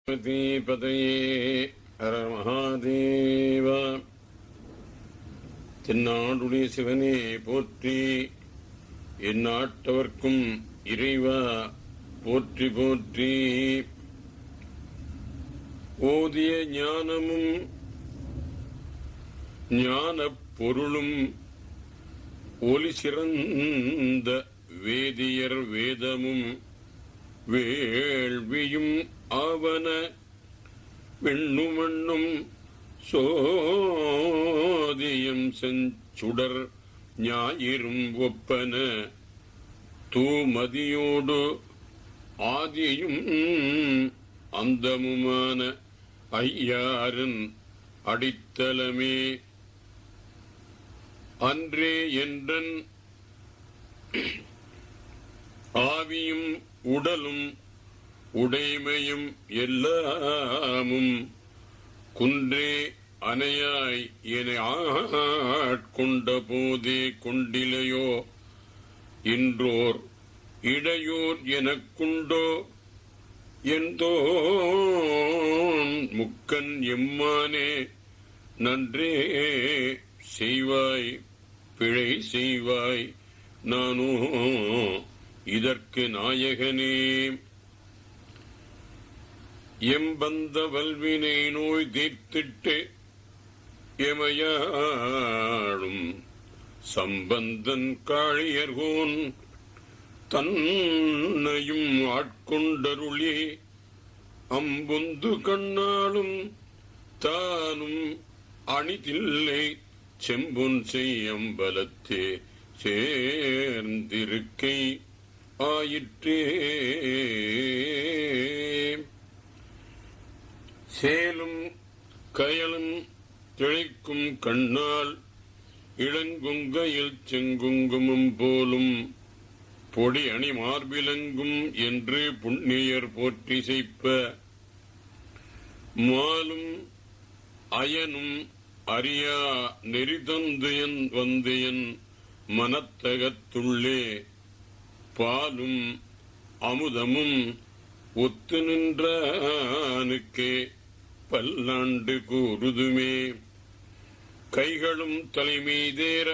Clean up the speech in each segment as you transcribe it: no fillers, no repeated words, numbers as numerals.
பதையே ஹர மகாதேவ. தென்னாடுடைய சிவனே போற்றி, எந்நாட்டவர்க்கும் இறைவா போற்றி போற்றி. ஓதிய ஞானமும் ஞானப் பொருளும் ஒளி சிறந்த வேதியர் வேதமும் வேள்வியும் ஆவன வெண்ணுமண்ணும் சோதியம் செஞ்சுடர் ஞாயிறும் ஒப்பன தூமதியோடு ஆதியும் அந்தமுமான ஐயாரன் அடித்தலமே. அன்றே என்றன் ஆவியும் உடலும் உடைமையும் எல்லாமும் குன்றே அணையாய் என ஆட்கொண்ட போதே கொண்டிலையோ இன்றோர் இடையோர் எனக்குண்டோ எந்தோன் முக்கன் எம்மானே. நன்றே செய்வாய் பிழை செய்வாய் நானோ இதற்கு நாயகனே. எம்பந்த வல்வினை நோய் தீர்த்திட்டு எமையாடும் சம்பந்தன் காழியர்கோன் தன்னையும் ஆட்கொண்டருளி அம்புந்து கண்ணாலும் தானும் அணிதில்லை செம்பொன் செய்யம்பலத்தே சேர்ந்திருக்கை ஆயிற்றே. சேலும் கயலும் திளைக்கும் கண்ணால் இளங்குங்கையில் செங்குங்குமம் போலும் பொடி அணி மார்பிலங்கும் என்று புண்ணியர் போற்றி செய்ப்ப மாலும் அயனும் அறியா நெறிதந்தையன் வந்தையன் மனத்தகத்துள்ளே பாலும் அமுதமும் ஒத்து நின்றானுக்கே பல்லாண்டு கூறுதுமே. கைகளும் தலைமீதேற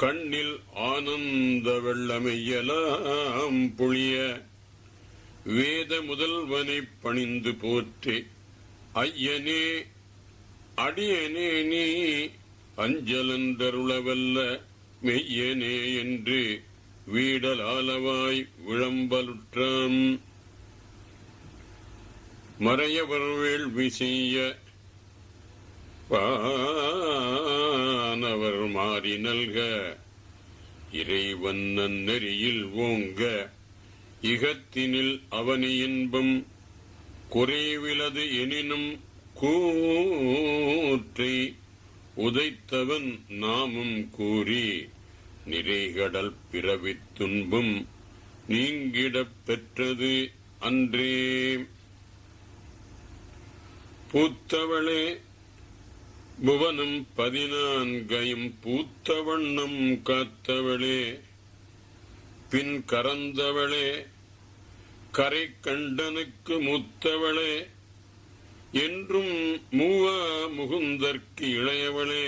கண்ணில் ஆனந்த வெள்ளமையலாம் பொழிய வேத முதல்வனை பணிந்து போற்றி ஐயனே அடியனே நீ அஞ்சலந்தருளவல்ல மெய்யனே என்று வீடலாலவாய் விளம்பலுற்றாம். மறையவர் வேள்வி செய்ய வானவர் மாறி நல்க இறைவன் நன்னெறியில் ஓங்க இகத்தினில் அவனி இன்பம் குறைவிலது எனினும் கூற்றை உதைத்தவன் நாமும் கூறி நிறைகடல் பிறவித் துன்பம் நீங்கிடப் பெற்றது அன்றே. பூத்தவளே புவனம் 14 பூத்த வண்ணம் காத்தவளே பின் கறந்தவளே கரை கண்டனுக்கு மூத்தவளே என்றும் மூவா முகுந்தற்கு இளையவளே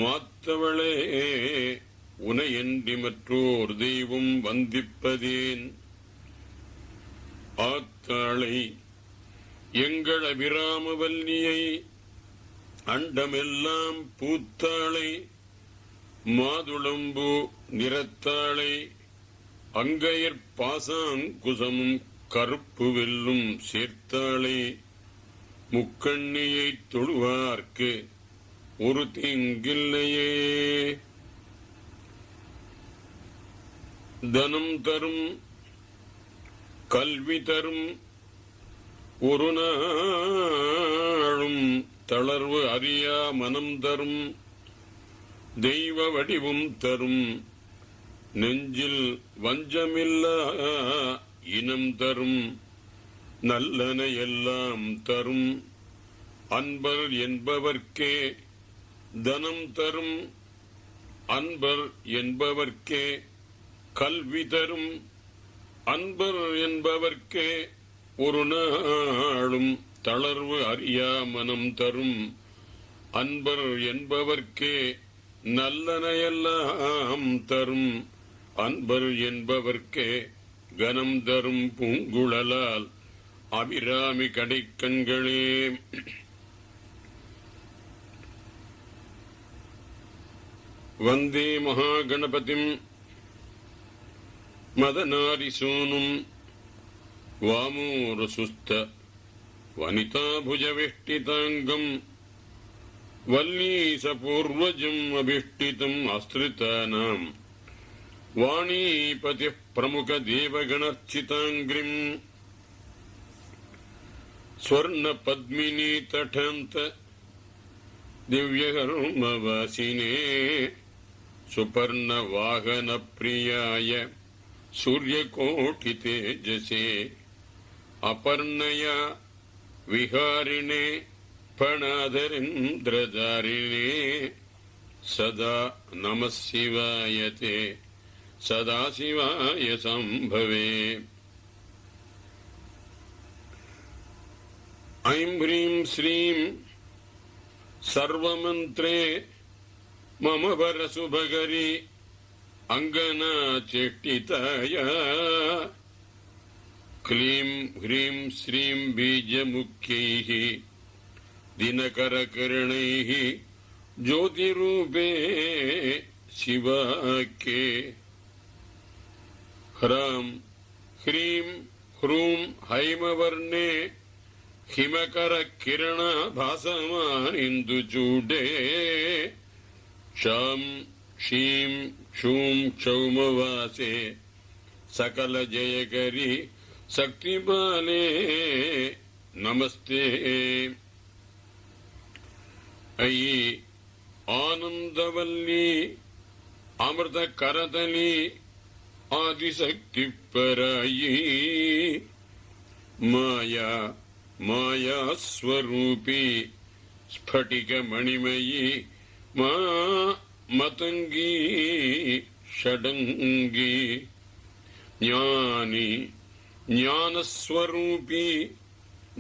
மாத்தவளே உனையன்றி மற்றோர் தெய்வம் வந்திப்பதேன். ஆத்தாளை எங்கள் அபிராமவல்லியை அண்டமெல்லாம் பூத்தாளை மாதுளம்பு நிறத்தாளை அங்கையற் பாசாங்குசமும் கருப்பு வெல்லும் சேர்த்தாளை முக்கண்ணியைத் தொழுவார்க்கு ஒரு தீங்கில்லையே. தனம் தரும் கல்வி தரும் ஒரு நாளும் தளர்வு அறியா மனம் தரும் தெய்வ வடிவும் தரும் நெஞ்சில் வஞ்சமில்லா இனம் தரும் நல்லன எல்லாம் தரும் அன்பர் என்பவர்க்கே தனம் தரும் அன்பர் என்பவர்க்கே கல்வி தரும் அன்பர் என்பவர்க்கே ஒரு நாளும் தளர்வு அறியா மனம் தரும் அன்பர் என்பவர்க்கே நல்லனையெல்லாம் தரும் அன்பர் என்பவர்க்கே கனம் தரும் பூங்குழலால் அபிராமி கடைக்கண்களே. வந்தே மகாகணபதிம் மதநாரிசூனும் வாமோரசுஸ்த வனிதாபுஜவேஷ்டிதாங்கம் வல்லீசபூர்வஜம் அபிஷ்டிதம் ஆஸ்ரிதானாம் வாணீபதி பிரமுக தேவகணர்ச்சிதாங்கிரிம் ஸ்வர்ண பத்மினி தடாந்த திவ்யகர்மவாசினே சுபர்ண வாகன பிரியாய சூரியகோட்டி தேஜசே அபர்ணயா விஹாரிணே பணாதரிந்திரதாரிணே சதா நமசிவாயதே சதாசிவாய சம்பவே. ஐம் ஹ்ரீம் ஸ்ரீம் சர்வமந்த்ரே மம வரசுபகரி அங்கனா சேட்டிதாய க்ளீம் ஹ்ரீம் ஸ்ரீம் பீஜமுக்யைः தினகரகிரணைः ஜோதிரூபே சிவாக்கே. ஹ்ராம் ஹ்ரீம் ஹ்ரூம் ஹைமவர்ணே ஹிமகர கிரண பாசமானிந்து சூடே ஷாம் ஷீம் ஷூம் க்ஷௌமவாசே சகல ஜெயகரி சக்திபாலே நமஸ்தே. ஐ ஆனந்தவல்லி அமிர்த கரதலி ஆதிசக்தி பராயி மாயா மாயாஸ்வரூபி ஸ்படிக மணிமயி மா மதங்கி ஷடங்கி ஞானி ஞானஸ்வரூபி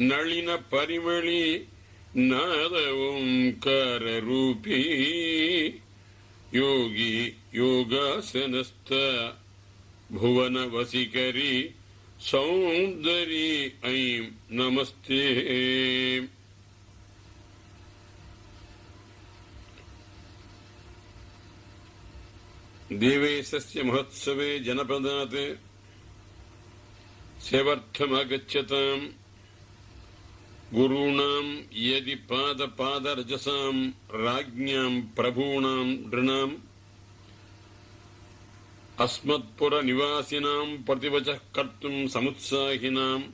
நளின பரிமளி நாத ஓங்கார ரூபி யோகி யோகாசனஸ்த புவன வசிகரி சௌந்தரி ஐம் நமஸ்தே. தேவேசஸ்ய மஹோத்சவே ஜனபதாத் சேவர்த்தமாகச்சதாம் குருணாம் யதி பாத பாதரஜசாம் ராஜ்ஞாம் பிரபூணாம் ரிணாம் அஸ்மத்புர நிவாசினாம் பிரதிவச்ச கர்த்தும் சமுத்சாகினாம்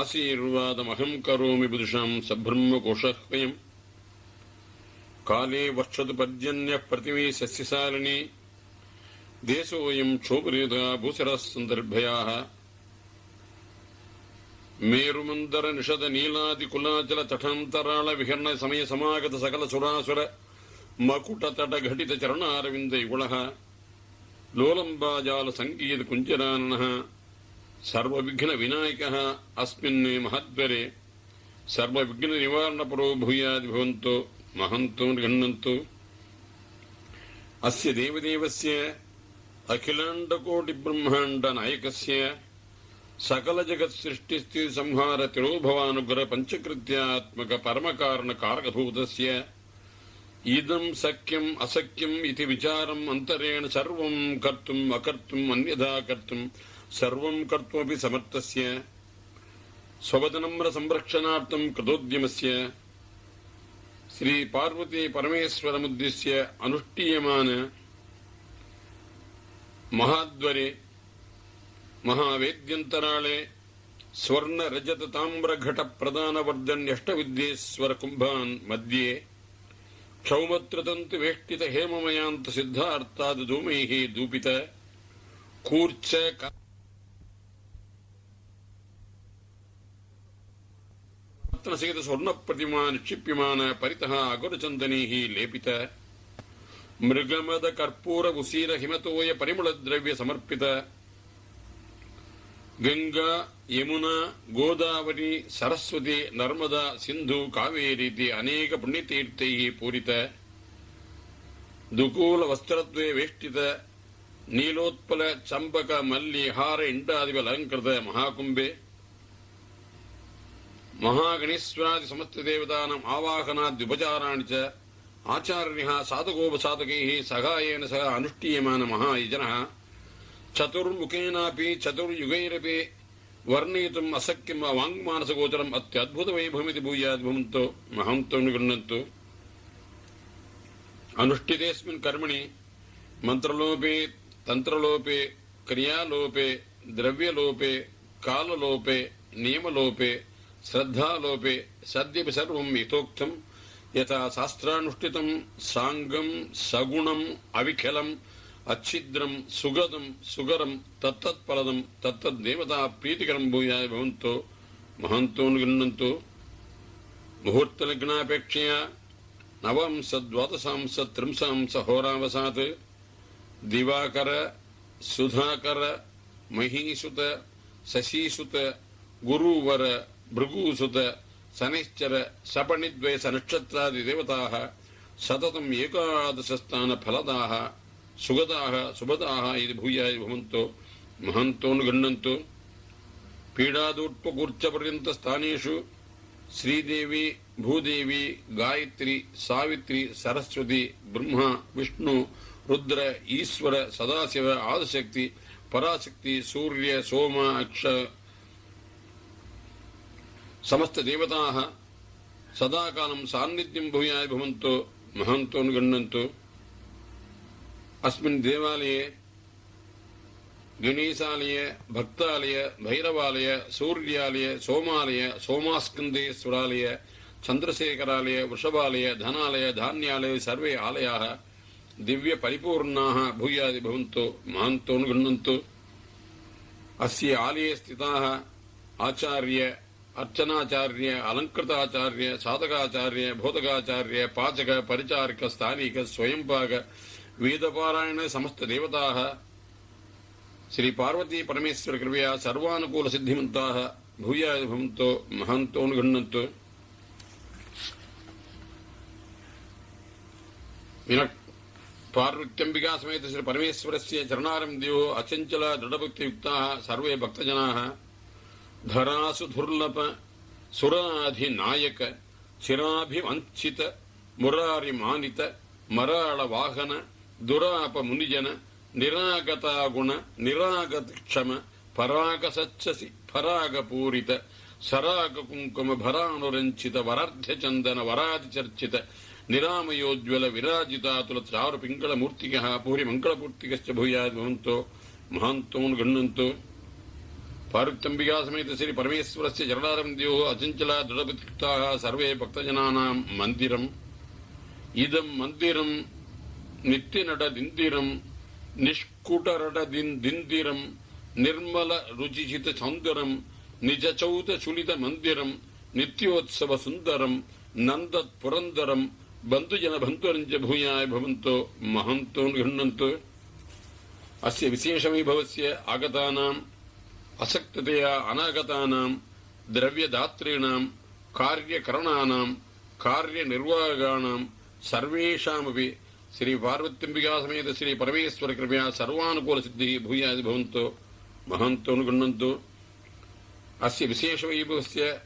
ஆசீர்வாதமகம் கரோமி புதுஷாம் சப்ரம்ம கோஷஹ்வயம். காலே வர்ஷது பர்ஜன்ய பிரதிமே சஸ்யசாலினி தேசோயம் க்ஷோபரேதா பூசரः சந்தர்भयाः மேருமந்தர நிஷத நீலாதி குலாச்சல தடாந்தராள விஹர்ண சமய சமாகத சகல சுராசுர மகுட தட घटित சரணாரவிந்த யுகலः லோலம்பாஜால சங்கீத குஞ்சரானனः சர்வ விக்ன விநாயகः அஸ்மின் மஹத்வரே சர்வ விக்ன நிவாரண பரோ பூயாதி பவந்தோ மஹந்தோ கண்ணந்தோ. அஸ்ய தேவதேவஸ்ய அகிலாண்ட கோடி பிரம்மாண்ட நாயகஸ்ய சகல ஜகத் சிருஷ்டி ஸ்திதி சம்ஹார திரோபவானுகிரக பஞ்சகிருத்யாத்மக பரமகாரண காரகபூதஸ்ய இதம் சக்கியம் அசக்கியம் இதி விசாரம் அந்தரேண சர்வம் கர்த்தும் அகர்த்தும் அன்யதா கர்த்தும் சர்வம் கர்த்துமபி சமர்த்தஸ்ய ஸ்வவதனம்ர சம்ரக்ஷணார்த்தம் கிருதோத்யமஸ்ய ஸ்ரீ பார்வதி பரமேஸ்வரமுத்திஸ்ய அனுஷ்டீயமான மகாத்வரே மகாவேத்யந்தராளே ஸ்வர்ண ரஜத தாமிர घट பிரதான வர்தன்யஷ்ட வித்யேஸ்வர கும்பான் மத்தியே க்ஷௌமத்ரதந்தி வேஷ்டித ஹேமமயாந்த சித்தார்த்தாத் தூமைஹ தூபித கூர்ச்ச ரத்னசேத ஸ்வர்ண பிரதிமா நிக்ஷிப்யமான பரிதः அகுரச்சந்தனைஹ லேபித மிருகமத கற்பூர உசீர ஹிமதோய பரிமள திரவிய சமர்ப்பித ಗಂಗಾ ಯಮುನಾ ಗೋದಾವರಿ ಸರಸ್ವತಿ ನರ್ಮದಾ ಸಿಂಧು ಕಾವೇರಿ ಇತಿ ಅನೇಕ ಪುಣ್ಯತೀರ್ಥೈಃ ಪೂರಿತ ದುಕೂಲ ವಸ್ತ್ರದ್ವೇ ವೇಷ್ಟಿತ ನೀಲೋತ್ಪಲ ಚಂಪಕ ಮಲ್ಲಿ ಹಾರ ಇಂಡಾದಿವ ಅಲಂಕೃತ ಮಹಾಕುಂಭೆ ಮಹಾಗಣೇಶ್ವರಾದಿ ಸಮಸ್ತ ದೇವತಾನಾಂ ಆವಾಹನಾದ್ಯುಪಚಾರಾಣಿ ಚ ಆಚಾರ್ಯಃ ಸಾಧಕೋಪಸಾಧಕೈಃ ಸಹಾಯೇನ ಸಹ ಅನುಷ್ಠೀಯಮಾನ ಮಹಾಯಜನಃ ಚತುರ್ಮುಖೇನಾಪಿ ಚತುರ್ಯುಗೈರಪಿ ವರ್ಣಯಿತುಂ ಅಸಕ್ಯಂ ವಾಂಗ್ಮಾನಸಗೋಚರಂ ಅತ್ಯದ್ಭುತ ವೈಭವಮಿತಿ ಭೂಯಾದ್ ಭವಂತೋ ಮಹಂತೋ ಗೃಹ್ಣಂತು ಅನುಷ್ಠಿತೇಸ್ಮಿನ್ ಕರ್ಮಣಿ ಮಂತ್ರಲೋಪೆ ತಂತ್ರಲೋಪೆ ಕ್ರಿಯಾಲೋಪೆ ದ್ರವ್ಯಲೋಪೆ ಕಾಲಲೋಪೆ ನಿಯಮಲೋಪೆ ಶ್ರದ್ಧಾಲೋಪೆ ಸದ್ಯಪಿ ಸರ್ವಂ ಯಥೋಕ್ತಂ ಯಥಾ ಶಾಸ್ತ್ರಾನುಷ್ಠಿತಂ ಸಾಂಗಂ ಸಗುಣಂ ಅವಿಖಲಂ अच्छिद्रम सुगदम सुगरम तत्तत्फलदम तत्तद्देवता प्रीतिकरम भूयाय भवन्तो महन्तो गृह्णन्तो मुहूर्तलग्नापेक्षया नवंस द्वादशांश त्रिंशांश होरावसात् दिवाकर सुधाकर महीसुत शशीसुत गुरुवर भृगुसुत शनिश्चर सपणिद्वयस नक्षत्रादि देवताः सततम् एकादशस्थान फलदाः सुगताः सुभदाः इति भूयाय भवन्तो महन्तो गृह्णन्तो पीडादूर्पकूर्चपर्यन्तस्थानेषु श्रीदेवी भूदेवी गायत्री सावित्री सरस्वती ब्रह्मा विष्णु रुद्र ईश्वर सदाशिव आदिशक्ति पराशक्ति सूर्य सोम अक्ष समस्त देवताः सदाकालं सान्निध्यं भूयाय भवन्तो महन्तो गृह्णन्तो अस्मिन् देवालये गणेशालय भक्तालय भैरवालय सूर्यालय सोमालय सोमास्कन्देश्वरालय चंद्रशेखरालय वृषभालय धनालय धान्यालय सर्वे आलयाः दिव्य परिपूर्णाः भूयादि भवन्तो महान्तो गृह्णन्तु अस्य आलये स्थिताः आचार्य अर्चनाचार्य अलंकृताचार्य साधकाचार्य बोधकाचार्य पाचक परिचारक स्थानिक स्वयंपाक वेदपारायण समस्त देवताः श्री पार्वती परमेश्वर कृपया सर्वानुकूल सिद्धिमन्ताः भूयाय भवन्तो महन्तो गृह्णन्तु पार्वत्यम्बिका समेत श्री परमेश्वरस्य चरणारविन्दयोः अचञ्चल दृढभक्तियुक्ताः सर्वे भक्तजनाः धरासु दुर्लभ सुराधिनायक चिराभिवञ्चित मुरारिमानित मराळ वाहन दुराप मुनिजन निरागता गुण निरागत क्षम पराग सच्चसि पराग पूरित सराग कुंकुम भरानुरंचित वरार्ध्य चंदन वरादि चर्चित निरामयोज्वल विराजितातुल चारु पिंगल मूर्तिकः पूरी मंगल पूर्तिकश्च भूयाद् भवन्तो महान्तो गृह्णन्तु पार्वत्यम्बिका समेत श्री परमेश्वरस्य चरणारविन्दयोः अचञ्चला दृढभक्तियुक्ताः सर्वे भक्तजनानां मन्दिरम् इदं मन्दिरं नित्यनटदिन्दिरं निष्कुटरटदिन्दिरं निर्मल रुचिचित सौन्दरं निजचौत चुलित मन्दिरं नित्योत्सव सुन्दरं नन्दत् पुरन्दरं बन्धुजन बन्धुरञ्च भूयाय भवन्तो महन्तो गृह्णन्तु अस्य विशेषवैभवस्य आगतानाम् असक्ततया अनागतानां द्रव्यदात्रीणां कार्यकरणानां कार्यनिर्वाहकाणां सर्वेषामपि श्री पार्वत्यम्बिका समेत श्री परमेश्वर कृपया सर्वानुकूल सिद्धिः भूयादि भवन्तो महन्तो गृह्णन्तु अस्य विशेषवैभवस्य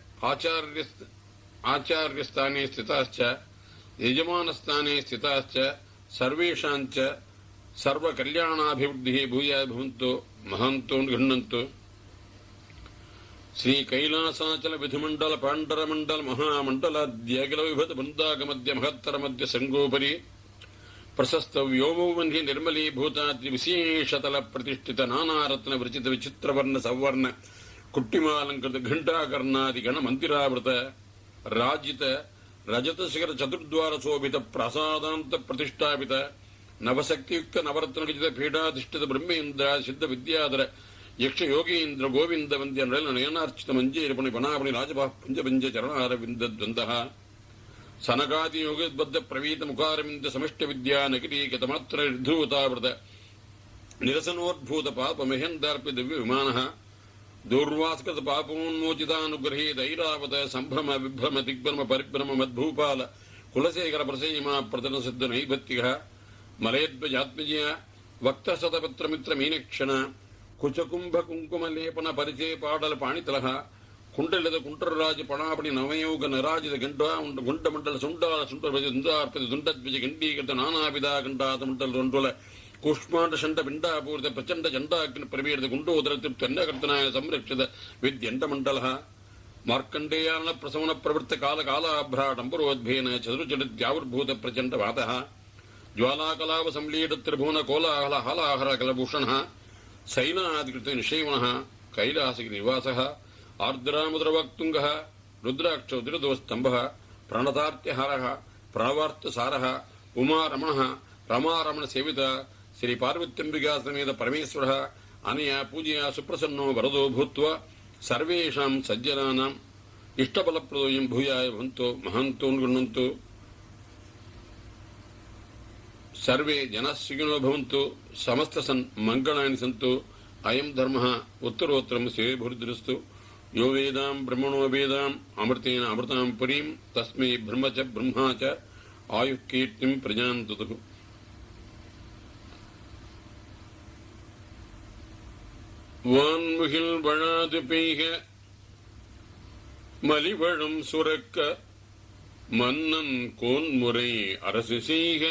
आचार्यस्थाने स्थिताश्च यजमानस्थाने स्थिताश्च सर्वेषाञ्च सर्वकल्याणाभिवृद्धिः भूयादि भवन्तो महन्तो गृह्णन्तु श्री कैलासाचल विधिमंडल पांडर मंडल महामंडलाद्यखिल विभत बृंदाग मध्य महत्तर मध्य संगोपरि प्रशस्त व्योमवन्हि निर्मली भूताद्रि विशेषतल प्रतिष्ठित नानारत्न विरचित विचित्रवर्ण सवर्ण कुट्टिमालंकृत घंटाकर्णादि गण मंदिरावृत राजित रजत शिखर चतुर्द्वार शोभित प्रसादांत प्रतिष्ठापित नवशक्तियुक्त नवरत्न रचित पीठाधिष्ठित ब्रह्मेन्द्र सिद्ध विद्याधर यक्ष योगीन्द्र गोविंद वंद्य नयनार्चित मंजीर पुनि पनापनि राजभा पंचपंच चरणारविंद द्वंदः सनकादि योगबद्ध प्रवीत मुखारविंद समिष्ट विद्या नगरीगतमात्र निर्धूतावृत निरसनोद्भूत पाप महेन्द्रार्पित दिव्य विमानः दूर्वास्कृत पापोन्मोचितानुग्रहेत ऐरावत संभ्रम विभ्रम दिग्भ्रम परिभ्रम मद्भूपाल कुलशेखर प्रसेयिमा प्रतन सिद्ध नैभत्तिः मलयध्वजात्मजय वक्तशतपत्र मित्र मीनक्षण कुचकुंभ कुंकुम लेपन परिचय पाडल पाणितलः कुंडलित कुंटरराज पणापणि नवयोग नराजित गुंडमंडल सुंडाल सुंदरपति दुंडध्वज गंडीकृत नानाविधा गंडात मंडल रोंडुल कुष्मांड शंड पिंडापूर्त प्रचंड चंडाग्नि प्रवीर्त गुंडोदर तृप्तन्नकर्तनाय संरक्षित विद्यंड मंडलः मार्कंडेयान प्रसवन प्रवृत्त काल कालाभ्राडंबरोद्भेन चतुर्जडित्याविर्भूत प्रचंड वातः ज्वालाकलाव संलीड त्रिभुवन कोलाहल हलाहर कलभूषणः शैलादिकृत निषेवणः कैलासगिरिवासः आर्द्रामुद्रवक्तुंगः रुद्राक्षो दिरदोस्तंभः प्रणतार्त्यहारः प्रावार्तसारः उमारमणः रमारमण सेवित श्री पार्वत्यंबिका समेत परमेश्वरः अनया पूजया सुप्रसन्नो वरदो भूत्वा सर्वेषां सज्जनानां इष्टफलप्रदोयं भूयाय भवन्तो महान्तो गृह्णन्तु सर्वे जनाः सुखिनो भवन्तु समस्त मङ्गलानि सन्तु अयं धर्मः उत्तरोत्तरं सेवेभिर्दृष्टु यो वेदां ब्रह्मणो वेदां अमृतेन अमृतां पुरीं तस्मै ब्रह्म च ब्रह्मा च आयुः कीर्तिं प्रजां ददतु வான்முகில் வழாது பெய்க மலிவழும் சுரக்க மன்னன் கோன்முறை அரசு செய்க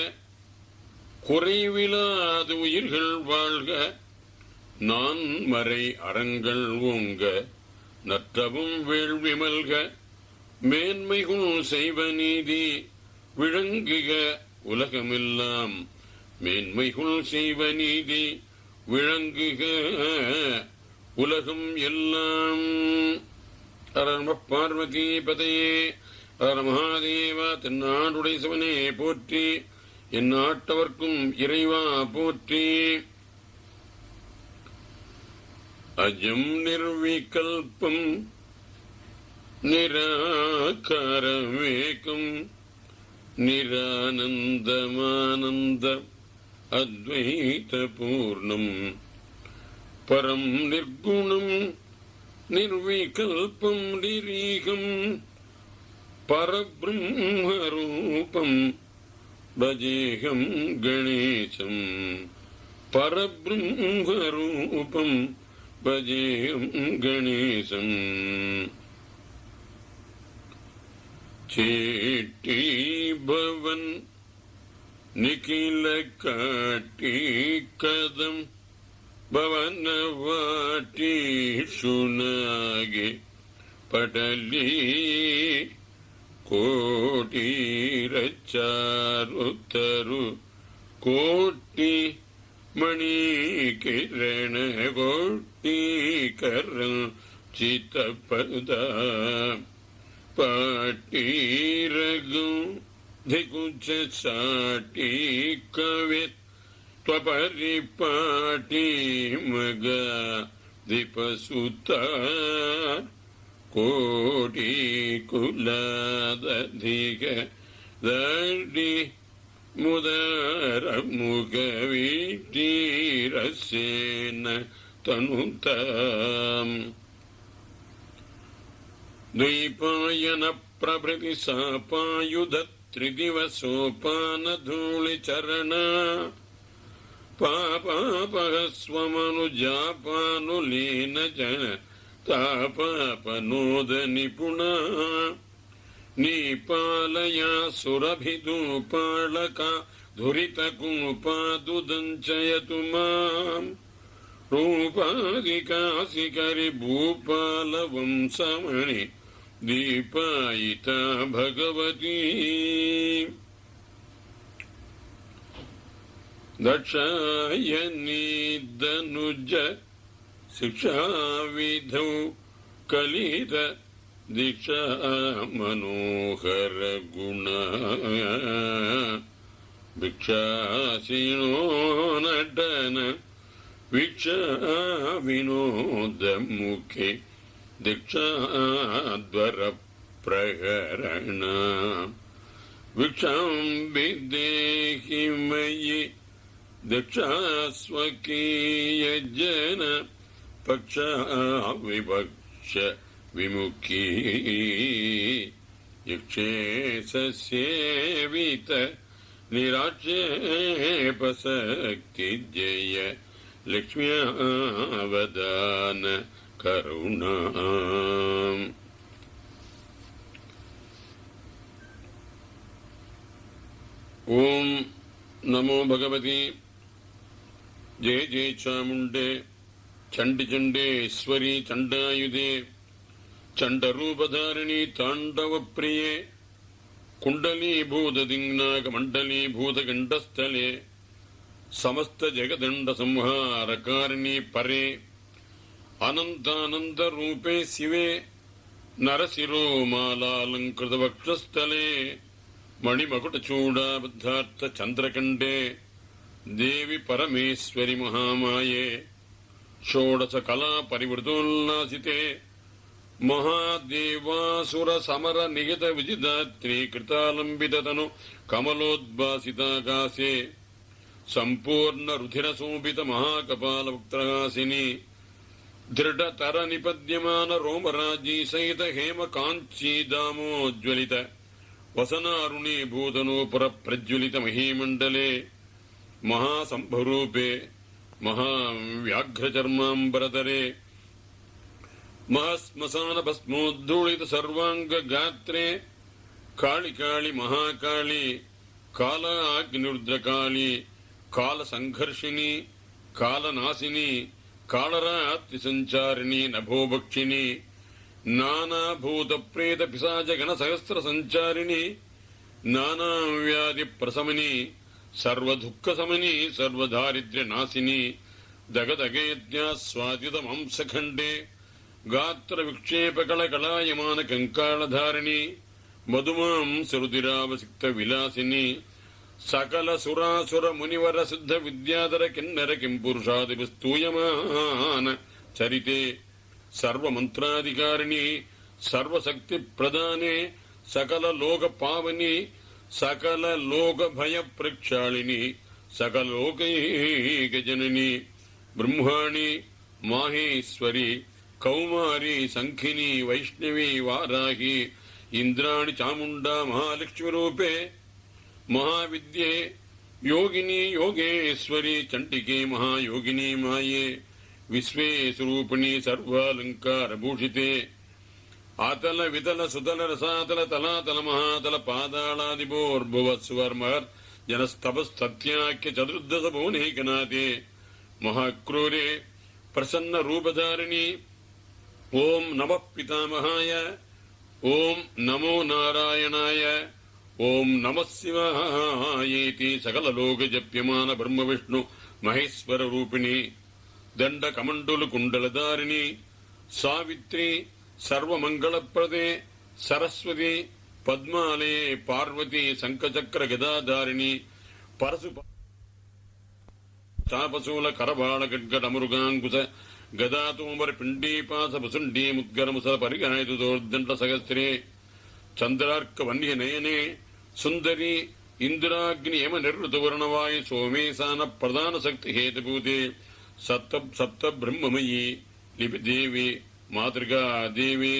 குறைவிலாது உயிர்கள் வாழ்க நான் மறை அறங்கள் ஓங்க நற்றவும் வேள்வி மல்க மேன்மைகுள் செய்வ நீதி விளங்குக உலகமெல்லாம் மேன்மைகுள் செய்வ நீதி விளங்குக உலகம் எல்லாம். ஹர நம பார்வதி பதையே ஹர மகாதேவ தென்னாடுடைய சிவனே போற்றி என் நாட்டவர்க்கும் இறைவா போற்றி. அஜம் நிர்விகல்பம் நிராகாரமேகம் நிரானந்தமானந்த அத்வைத பூர்ணம் பரம் நிர்குணம் நிர்விகல்பம் நிரீகம் பரபிரம்மரூபம் பஜேகம் கணேசம் பரபிரம்மரூபம் பஜேகம் கணேசம். சேட்டி பவன் நிகில காட்டி கதம் பவனவாட்டி சுனாகி படலி கோட்டி ரச்சாருத்தரு கோட்டி மணி கிரண கோட்டி கரண் சித்தபத பாட்டி ரகும் धिकुच साटी कवित त्वपरिपाटी मगा दीपसुता कोटी कुलादधिक दर्डी मुदर मुगवीटी रसेन तनुताम द्वीपायन प्रभृति सापायुधत् त्रिदिवसोपानधूलिचरण पापापहस्वमनुजापानुलीन जन तापापनोद निपुणा नीपालया सुरभिदूपालका धुरितकुमुपादुदञ्चयतु माम् रूपादिकासिकरि भूपालवंशमणि दीपायिता भगवती दक्षायनी दनुज शिक्षाविधौ कलित दीक्षा मनोहर गुण भिक्षासिनो नटन भिक्षा विनोद मुखे दीक्षाद्वर प्रहरण भिक्षां विदेहि मयि दीक्षा स्वकीय जन பக்ஷ விபக்ஷ விமுக்கி யக்ஷேசேவித நிராட்சேபசக்தி ஜெய லக்ஷ்மியாவதான கருணாம். ஓம் நமோ பகவதி. ஜெய ஜெய சாமுண்டே சண்டி சண்டேஸ்வரி சண்டாயுதே சண்டரூபதாரிணி தாண்டவ பிரியே குண்டலீபூததிங்நாக மண்டலீபூதகண்டஸ்தலே समस्त जगदंड संहार कारिणी परे अनंतानंद रूपे शिवे नरसिरो मालालंकृत वक्षस्थले मणिमकुट चूड़ाबद्धार्थ चंद्रकंडे देवी परमेश्वरी महामाये षोडश कला परिवृतोल्लासिते महादेवासुर समर निहित विजिदात्री कृतालंबित तनु कमलोद्भासिताकाशे संपूर्ण रुधिर शोभित महाकपाल वक्त्रहासिनी दृढ़तर निपद्यमान रोमराजी सहित हेम कांची दामोज्वलित वसनारुणी भूतनोपर प्रज्वलित महीमंडले महासंभरूपे महाव्याघ्रचर्मांबरधरे महाश्मशान भस्मोद्धूलित सर्वांग गात्रे काली काली महाकाली काला अग्निरुद्रकाली काल संघर्षिणी कालनाशिनी कालरात्रि संचारिणी नभोभक्षिणी नाना भूत प्रेत पिशाच गण सहस्र संचारिणी नाना व्याधि प्रशमनी सर्व दुख समनी सर्व दारिद्र्य नाशिनी दगदगेत्यास्वादित मांसखंडे गात्र विक्षेप कलकलायमान कंकालधारिणी मधुमां सुरुदिरावसिक्त विलासिनी सकल सुरासुर मुनिवर सिद्ध विद्याधर किन्नर किं पुरुषादिस्तूयमान चरिते सर्व मंत्राधिकारिणी सर्व शक्ति प्रदाने सकल लोक पावनी सकल लोक भय प्रक्षालिनी सकल लोकैक जननी ब्रह्माणी माहेश्वरी कौमारी संखिनी वैष्णवी वाराही इंद्राणी चामुंडा महालक्ष्मी रूपे महाविद्ये योगिनी योगेश्वरी चंडिके महायोगिनी माये विश्वेशरूपिणी सर्वालंकार भूषिते आतल वितल सुतल रसातल तलातल महातल पादालादिभोर्भुवस्वर्महर् जनस्तपस्तत्याख्य चतुर्दश भुवनैकनाथे महाक्रूरे प्रसन्न रूपधारिणी ओम नमः पितामहाय ओम नमो नारायणाय ओम नमः शिवायेति सकल लोक जप्यमान ब्रह्म विष्णु महेश्वर रूपिणी दंड कमंडल कुंडलधारिणी सावित्री सर्वमंगलप्रदे सरस्वती पद्मालये पार्वती शंखचक्र गदाधारिणी परशु चापशूल करबाल गड्गडमुरुगांकुश गदातोमर पिंडीपास वसुंडी मुद्गर मुसल परिगायदुदोर्दंड सहस्रे चंद्रार्क वन्य नयने सुंदरी इंदिराग्नि यम निर्वृत वर्णवाय सोमेशान प्रधान शक्ति हेतुभूते सप्त सप्त ब्रह्ममयी लिपि देवी मातृका देवी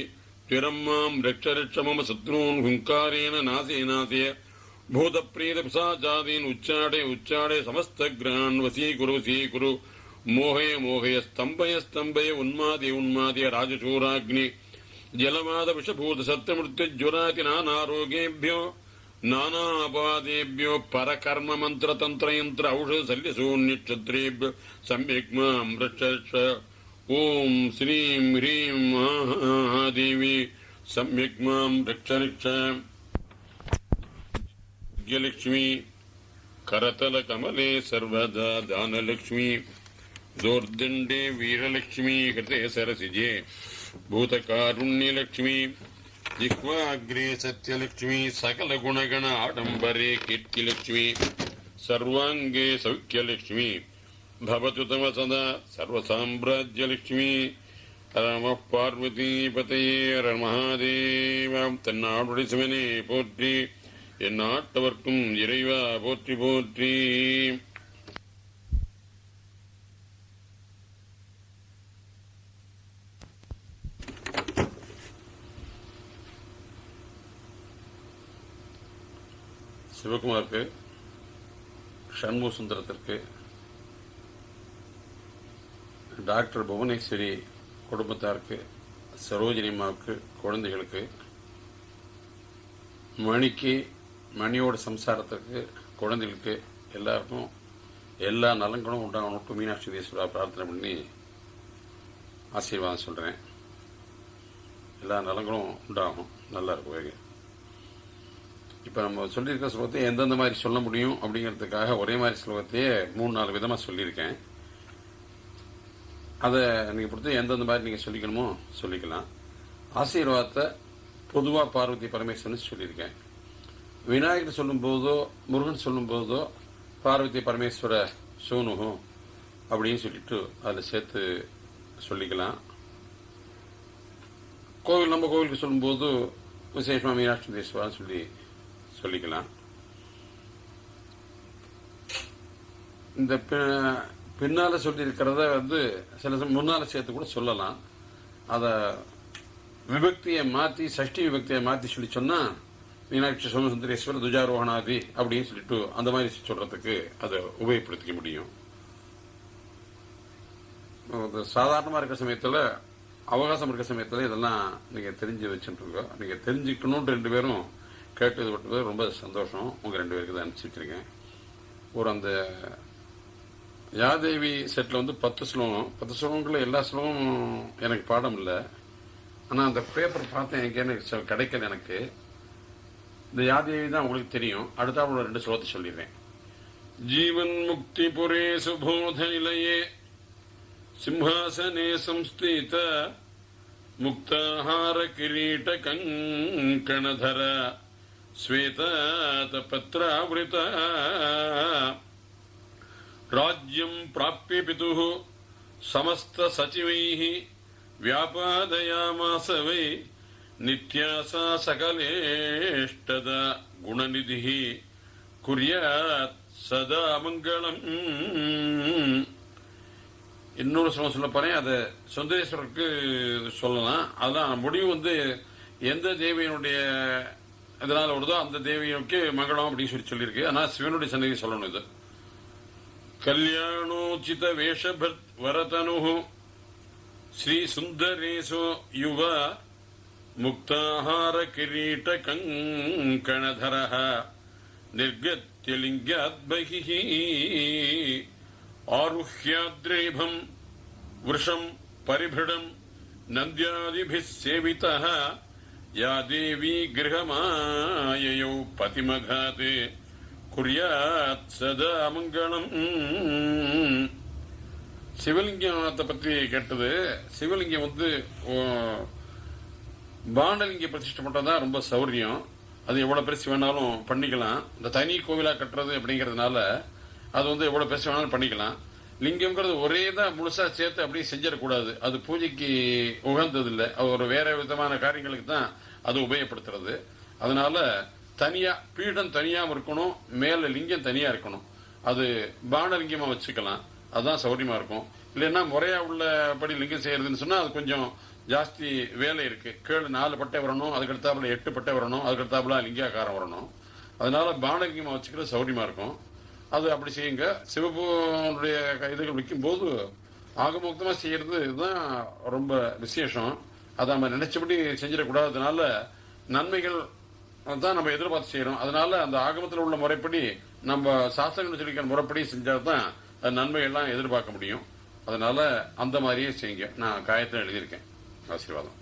त्वरम्मां रक्ष रक्ष मम शत्रून् हुंकारेण नासे नासे भूत प्रेत पिशाचादीन् उच्चाटे उच्चाटे समस्त ग्रहान् वशीकुरु मोहय मोहय स्तंभय स्तंभय उन्मादय उन्मादय राजशूराग्नि जलवाद विषभूत सत्यमृत्युज्वराति नानारोगेभ्यो नानापवादेभ्यो परकर्म मंत्र तंत्र यंत्र औषध शल्यशून्यक्षत्रेभ्यो सम्यक् मां रक्ष ओम श्रीं ह्रीं महादेवी सम्यक् मां रक्ष लक्ष्मी करतल कमले सर्वदा दानलक्ष्मी दोर्दंडे वीरलक्ष्मी हृदय सरसिजे भूतकारुण्यलक्ष्मी जिह्वाग्रे सत्यलक्ष्मी सकल गुणगण आडंबरे कीर्तिलक्ष्मी सर्वांगे सौख्यलक्ष्मी भवतु तव सदा सर्वसाम्राज्यलक्ष्मी नमः पार्वतीपतये हर महादेव तन्नाडुडை சிவனே போற்றி எந்நாட்டவர்க்கும் இறைவா போற்றி போற்றி. சிவகுமாருக்கு, சண்முக சுந்தரத்திற்கு, டாக்டர் புவனேஸ்வரி குடும்பத்தாருக்கு, சரோஜினி அம்மாவுக்கு, குழந்தைகளுக்கு, மணிக்கு, மணியோட சம்சாரத்திற்கு, குழந்தைகளுக்கு எல்லாருக்கும் எல்லா நலங்களும் உண்டாகணும் மீனாட்சி தேஸ்வரா பிரார்த்தனை பண்ணி ஆசீர்வாதம் சொல்கிறேன். எல்லா நலங்களும் உண்டாகும், நல்லா இருக்கும். இப்போ நம்ம சொல்லியிருக்க ஸ்லோகத்தை எந்தெந்த மாதிரி சொல்ல முடியும் அப்படிங்கிறதுக்காக ஒரே மாதிரி ஸ்லோகத்தையே 3-4 விதமாக சொல்லியிருக்கேன். அதை நீங்கள் பொறுத்து எந்தெந்த மாதிரி நீங்கள் சொல்லிக்கணுமோ சொல்லிக்கலாம். ஆசீர்வாதத்தை பொதுவாக பார்வதி பரமேஸ்வரன் சொல்லியிருக்கேன். விநாயகர் சொல்லும்போதோ முருகன் சொல்லும்போதோ பார்வதி பரமேஸ்வர சோனுகு அப்படின்னு சொல்லிட்டு அதில் சேர்த்து சொல்லிக்கலாம். நம்ம கோவிலுக்கு சொல்லும்போது விசேஷமாக மீனாட்சி தேஸ்வரான்னு சொல்லிக்கலாம். இந்த பின்னால சொல்லியிருக்கிறத சில முன்னால சேர்த்து கூட சொல்லலாம். அதை விபக்தியை மாற்றி சஷ்டி விபக்தியை மாற்றி சொன்னா மீனாட்சி சோமசுந்தரேஸ்வரர் துஜாரோகணாதி அப்படின்னு சொல்லிட்டு அந்த மாதிரி சொல்றதுக்கு அதை உபயோகப்படுத்திக்க முடியும். சாதாரணமாக இருக்கிற சமயத்தில், அவகாசம் இருக்கிற சமயத்தில் இதெல்லாம் நீங்கள் தெரிஞ்சு வச்சுருங்க. நீங்கள் தெரிஞ்சுக்கணும்னு 2 பேரும் கேட்டது விட்டது ரொம்ப சந்தோஷம். உங்கள் 2 பேருக்கு தான் அனுப்பிச்சு வச்சிருக்கேன். அந்த யாதேவி செட்டில் 10 ஸ்லோகம், 10 ஸ்லோகங்களில் எல்லா ஸ்லோகமும் எனக்கு பாடம் இல்லை. ஆனால் அந்த பேப்பர் பார்த்தேன், எனக்கு கிடைக்கல. எனக்கு இந்த யாதேவி தான் உங்களுக்கு தெரியும். அடுத்தாப்புல 2 ஸ்லோகத்தை சொல்லிடுறேன். ஜீவன் முக்தி புரே சுபோத நிலையே சிம்ஹாசனே சம்ஸ்தித முக்தாஹார கிரீட கங்கணதர ஸ்வேதாத பத்ராவிருத ராஜ்யம் பிராப்ய பிதுः சமஸ்த சச்சிவைः व्यापादयामास वै नित्यासा सकलेष्टद गुणनिधिः कुर्यात् सदा मङ्गलम्. இன்னொரு சொல்ல போறேன். அதை சுந்தரேஸ்வரருக்கு சொல்லலாம். அதான் முடிவு எந்த தேவியனுடைய இதனால வருதோ அந்த தேவியனுக்கு மங்களம் அப்படின்னு சொல்லியிருக்கு. ஆனால் சிவனுடைய சன்னதி சொல்லணும். இது கல்யாணோச்சித வேஷபத் வரதனு ஸ்ரீ சுந்தரேசோ யுவ முக்தாஹார கிரீட கங்கணதரஹ நிர்கத்ய லிங்காத் பகிஹ ஆருஹ்யாத்ரேபம் விருஷம் பரிபிடம் நந்தியாதிபிஸ் சேவிதஹ யா தேவி கிரகமாயயௌ பதிமகாத் குர்யாத் சதா மங்களம். சிவலிங்கத்தை பற்றி கேட்டது. சிவலிங்கம் பாண்டலிங்க பிரதிஷ்டை பண்றதுதான் ரொம்ப சௌரியம். அது எவ்வளவு பெருசு வேணாலும் பண்ணிக்கலாம். இந்த தனி கோவிலா கட்டுறது அப்படிங்கறதுனால அது எவ்வளவு பெருசு வேணாலும் பண்ணிக்கலாம். லிங்கம்ங்கிறது ஒரே தான் முழுசா சேர்த்து அப்படியே செஞ்சிடக்கூடாது. அது பூஜைக்கு உகந்தது இல்லை. ஒரு வேற விதமான காரியங்களுக்கு தான் அது உபயோகப்படுத்துறது. அதனால தனியா பீடம் தனியா இருக்கணும், மேல லிங்கம் தனியா இருக்கணும். அது பாண்டலிங்கமா வச்சுக்கலாம். அதுதான் சௌரியமா இருக்கும். இல்லைன்னா முறையா உள்ளபடி லிங்கம் செய்யறதுன்னு சொன்னா அது கொஞ்சம் ஜாஸ்தி வேலை இருக்கு. கீழே 4 பட்டை வரணும், அதுக்கடுத்தாப்புல 8 பட்டை வரணும், அதுக்கடுத்தாப்புல லிங்காக்காரம் வரணும். அதனால பாண்டலிங்கமா வச்சுக்கிறது சௌரியமா இருக்கும். அது அப்படி செய்யுங்க. சிவபுடைய இதுகள் விற்கும் போது ஆகமோக்தமா செய்யறது இதுதான் ரொம்ப விசேஷம். அதை நம்ம நினைச்சபடி செஞ்சிடக்கூடாததுனால நன்மைகள் தான் நம்ம எதிர்பார்த்து செய்யறோம். அதனால அந்த ஆகமத்தில் உள்ள முறைப்படி நம்ம சாஸ்திரங்கள் சொல்லிக்கிற முறைப்படி செஞ்சால்தான் நன்மைகள்லாம் எதிர்பார்க்க முடியும். அதனால அந்த மாதிரியே செய்யுங்க. நான் காயத்தில் எழுதியிருக்கேன். ஆசீர்வாதம்.